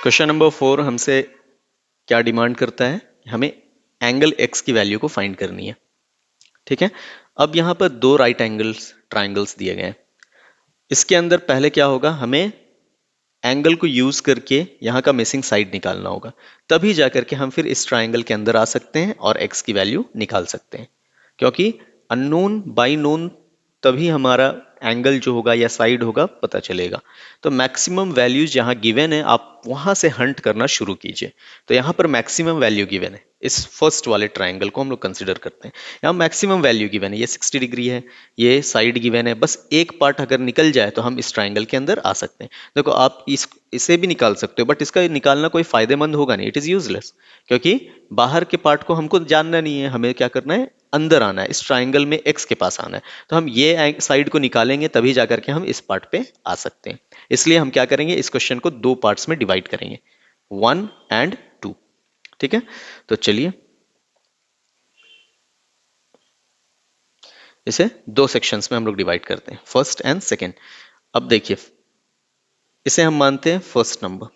Question number 4 हमसे क्या demand करता है, हमें एंगल एक्स की वैल्यू को फाइंड करनी है। ठीक है, अब यहां पर दो राइट एंगल्स ट्राइंगल्स दिए गए हैं। इसके अंदर पहले क्या होगा, हमें एंगल को यूज करके यहां का मिसिंग साइड निकालना होगा, तभी जाकर के हम फिर इस ट्राइंगल के अंदर आ सकते हैं और एक्स की वैल्यू निकाल सकते हैं। क्योंकि अननोन बाई नोन तभी हमारा एंगल जो होगा या साइड होगा पता चलेगा। तो मैक्सिमम वैल्यूज यहाँ गिवन है, आप वहां से हंट करना शुरू कीजिए। तो यहाँ पर मैक्सिमम वैल्यू गिवन है, इस फर्स्ट वाले ट्राइंगल को हम लोग कंसिडर करते हैं। यहाँ मैक्सिमम वैल्यू गिवन है, ये 60 डिग्री है, ये साइड गिवन है, बस एक पार्ट अगर निकल जाए तो हम इस ट्राइंगल के अंदर आ सकते हैं। देखो आप इसे भी निकाल सकते हो, बट इसका निकालना कोई फायदेमंद होगा नहीं, इट इज यूजलेस। क्योंकि बाहर के पार्ट को हमको जानना नहीं है, हमें क्या करना है, अंदर आना है, इस ट्राइंगल में एक्स के पास आना है। तो हम ये साइड को निकालेंगे तभी जाकर के हम इस पार्ट पे आ सकते हैं। इसलिए हम क्या करेंगे, इस क्वेश्चन को दो पार्ट्स में डिवाइड करेंगे, 1 एंड 2। ठीक है, तो चलिए इसे दो सेक्शंस में हम लोग डिवाइड करते हैं, फर्स्ट एंड सेकेंड। अब देखिए, इसे हम मानते हैं फर्स्ट नंबर,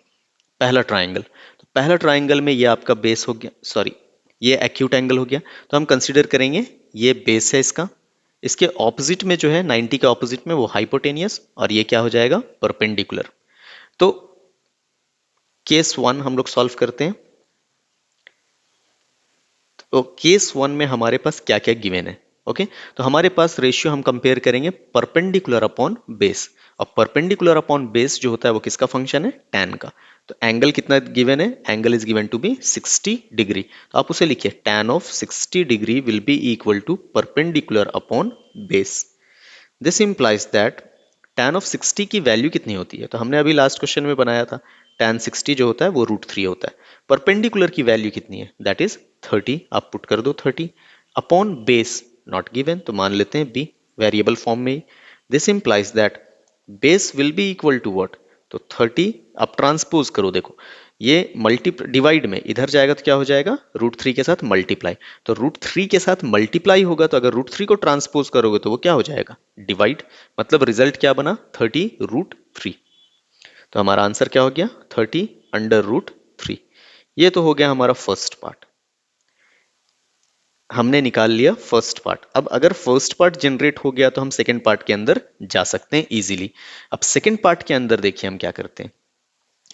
पहला ट्राइंगल। तो पहला ट्राइंगल में ये आपका बेस हो गया, सॉरी ये एक्यूट एंगल हो गया। तो हम कंसीडर करेंगे ये बेस है इसका, इसके ऑपोजिट में जो है 90 के ऑपोजिट में वो हाइपोटेनियस, और ये क्या हो जाएगा, परपेंडिकुलर। तो केस 1 हम लोग सॉल्व करते हैं। तो केस 1 में हमारे पास क्या क्या गिवन है। ओके, तो हमारे पास रेशियो हम कंपेयर करेंगे परपेंडिकुलर अपॉन बेस। और परपेंडिकुलर अपॉन बेस जो होता है वो किसका फंक्शन है, tan का। तो एंगल कितना गिवन है, angle is given to be 60 degree. तो आप उसे लिखिए, tan of 60 degree will be equal to perpendicular upon base. This implies that tan of 60 की वैल्यू कितनी होती है, तो हमने अभी लास्ट क्वेश्चन में बनाया था, tan 60 जो होता है वो √3 होता है। परपेंडिकुलर की वैल्यू कितनी है, दैट इज 30, आप पुट कर दो 30 अपॉन बेस, नॉट गिवन तो मान लेते हैं b, वेरिएबल फॉर्म में। This implies that base will be equal to what, तो 30 आप ट्रांसपोज करो, देखो ये मल्टी डिवाइड में इधर जाएगा तो क्या हो जाएगा, √3 के साथ मल्टीप्लाई। तो √3 के साथ मल्टीप्लाई होगा, तो अगर √3 को ट्रांसपोज करोगे तो वो क्या हो जाएगा, डिवाइड। मतलब रिजल्ट क्या बना, 30√3। तो हमारा आंसर क्या हो गया, 30√3। ये तो हो गया हमारा फर्स्ट पार्ट, हमने निकाल लिया फर्स्ट पार्ट। अब अगर फर्स्ट पार्ट जनरेट हो गया तो हम सेकंड पार्ट के अंदर जा सकते हैं इजीली। अब सेकंड पार्ट के अंदर देखिए हम क्या करते हैं,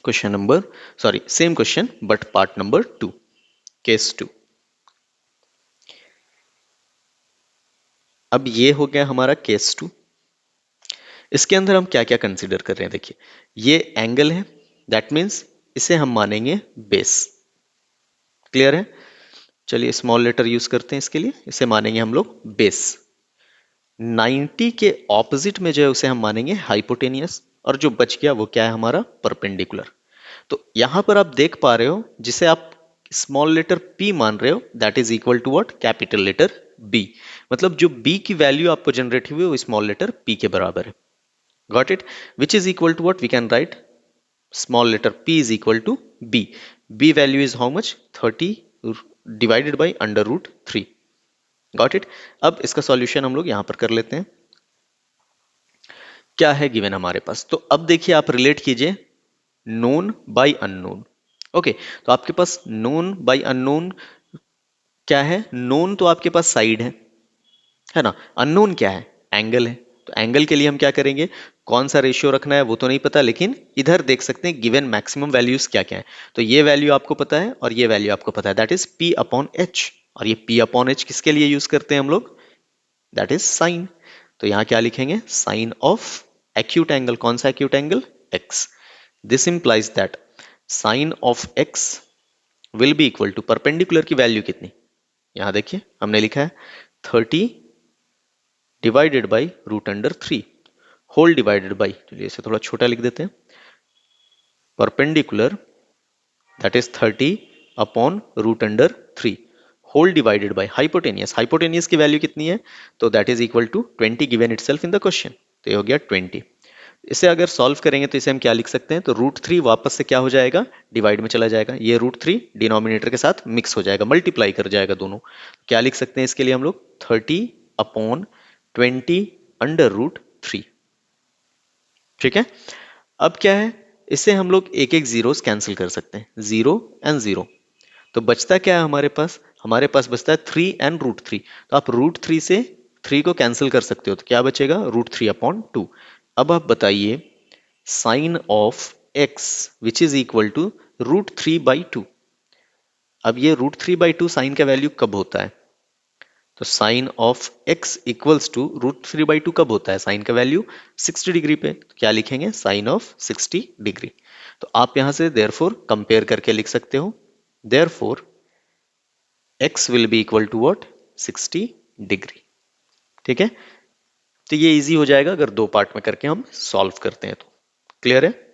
question number, sorry same question but part number 2, case 2। अब ये हो गया हमारा केस 2। इसके अंदर हम क्या क्या कंसीडर कर रहे हैं, देखिए ये एंगल है, दैट मीन्स इसे हम मानेंगे बेस। क्लियर है, चलिए स्मॉल लेटर यूज करते हैं इसके लिए, इसे मानेंगे हम लोग बेस। 90 के ऑपोजिट में जो है उसे हम मानेंगे हाइपोटेनियस, और जो बच गया वो क्या है हमारा, परपेंडिकुलर। तो यहां पर आप देख पा रहे हो, जिसे आप स्मॉल लेटर p मान रहे हो, that is equal to what, capital letter b। मतलब जो b की वैल्यू आपको जनरेट हुई है वो स्मॉल लेटर p के बराबर है। Got it, which is equal to what, we can write small letter p is equal to b। b value is how much, 30 divided by √3। Got it. अब इसका solution हम लोग यहां पर कर लेते हैं। क्या है गिवन हमारे पास, तो अब देखिए आप रिलेट कीजिए नोन बाई अननोन। ओके, तो आपके पास नोन बाई अननोन क्या है, नोन तो आपके पास साइड है ना, अननोन क्या है, एंगल है। तो एंगल के लिए हम क्या करेंगे, कौन सा रेशियो रखना है वो तो नहीं पता, लेकिन इधर देख सकते हैं गिवन मैक्सिमम वैल्यूज क्या क्या है। तो ये वैल्यू आपको पता है और ये वैल्यू आपको पता है, that is p upon H. और ये p अपॉन एच किसके लिए यूज करते हैं हम लोग, दैट इज साइन। तो यहां क्या लिखेंगे, साइन ऑफ एक्यूट एंगल, कौन सा acute angle, x। This implies that sine of x will be equal to, perpendicular की वैल्यू कितनी, यहां देखिए हमने लिखा है 30 divided by √3 whole divided by, चलिए इसे थोड़ा छोटा लिख देते हैं, perpendicular that is 30 upon √3 whole divided by hypotenuse. Hypotenuse की वैल्यू कितनी है, तो that is equal to 20 given itself in the question. तो ये हो गया 20। इसे अगर सॉल्व करेंगे तो इसे हम क्या लिख सकते हैं, तो √3 वापस से क्या हो जाएगा, डिवाइड में चला जाएगा, ये √3 डिनोमिनेटर के साथ मिक्स हो जाएगा, मल्टीप्लाई कर जाएगा दोनों। क्या लिख सकते हैं इसके लिए हम लोग, 30 अपॉन 20 √3। ठीक है, अब क्या है, इससे हम लोग एक एक जीरोस कैंसिल कर सकते हैं, 0 एंड 0। तो बचता क्या है हमारे पास बचता है 3 एंड √3। तो आप √3 से 3 को कैंसिल कर सकते हो, तो क्या बचेगा, √3/2। अब आप बताइए sine of x which is equal to √3/2। अब ये √3/2 साइन का वैल्यू कब होता है, तो sine of x equals to √3/2 कब होता है, साइन का वैल्यू 60 डिग्री पे, तो क्या लिखेंगे, साइन ऑफ 60 डिग्री। तो आप यहां से देयरफॉर कंपेयर करके लिख सकते हो, therefore x will be equal to what, 60 degree. ठीक है, तो ये इजी हो जाएगा अगर दो पार्ट में करके हम सॉल्व करते हैं तो। क्लियर है।